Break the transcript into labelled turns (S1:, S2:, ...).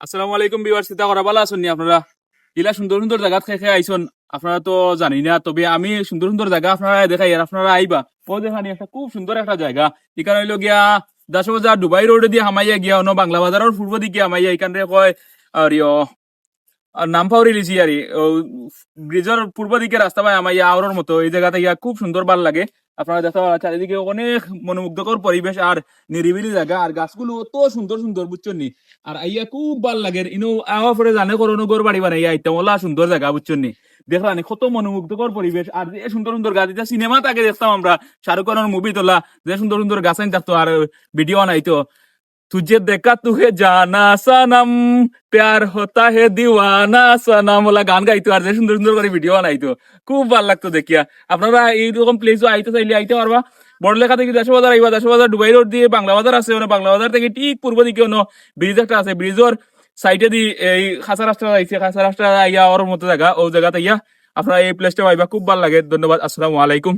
S1: আসসালামু আলাইকুম বিওয়ার্স, চিন্তা করা ভালো আছেন নি আপনারা? ইলা সুন্দর সুন্দর জায়গা খেয়ে আইসন, আপনারা তো জানি না, তবে আমি সুন্দর সুন্দর জায়গা আপনারা দেখাই আর আপনারা আইবা। ও দেখানি একটা খুব সুন্দর একটা জায়গা। এখানে হইলো গিয়া 10 বাজার দুবাই রোডে দিয়ে হামাইয়া গিয়া অন্য বাংলা বাজারের পূর্ব দিকে হামাইয়া এখানে কয় আর আর নাম পাউরি লিছি আর ব্রিজের পূর্ব দিকে রাস্তা পায় আমার আওয়ার মতো এই জায়গাতে ইয়া খুব সুন্দর ভাল লাগে। আপনারা দেখা চারিদিকে অনেক মনোমুগ্ধকর পরিবেশ আর নিরিবিলি জায়গা আর গাছগুলো অত সুন্দর সুন্দর বুঝছেন নি। আর আইয়া খুব ভাল লাগে ইনো আওয়া পরে জানে করোনো গোর বাড়ি বানাইয়া আইতাম ওলা সুন্দর জায়গা বুঝছেন নি। দেখলাম কত মনোমুগ্ধকর পরিবেশ আর যে সুন্দর সুন্দর গাছ, এটা সিনেমা তাকে দেখতাম আমরা, শাহরুখ খানের মুভি তোলা যে সুন্দর সুন্দর গাছ আইন থাকতো আর ভিডিও আনাইতো। तुझे देखा तुहे জানা সনম, প্যার হতা হে দিওয়ানা সনম, ওলা গান গাইতো আর যে সুন্দর সুন্দর করে ভিডিও বানাইতো, খুব ভালো লাগতো দেখিয়া। আপনারা এইরকম প্লেসও আইতে চাইলে আইতে পারবা। বড়লেখা থেকে 10 বাজার আইবা, 10 বাজার দুবাই রোড দিয়ে বাংলা বাজার আছে, মানে বাংলা বাজার থেকে ঠিক পূর্ব দিকে অন্য ব্রিজ একটা আছে, ব্রিজের সাইডে দি এই খাসা রাস্তা আইছে, খাসা রাস্তা আইয়া ওর মতো জায়গা, ও জায়গাতে ইয়া আপনারা এই প্লেসটা পাইবা, খুব ভালো লাগে। ধন্যবাদ, আসসালামু আলাইকুম।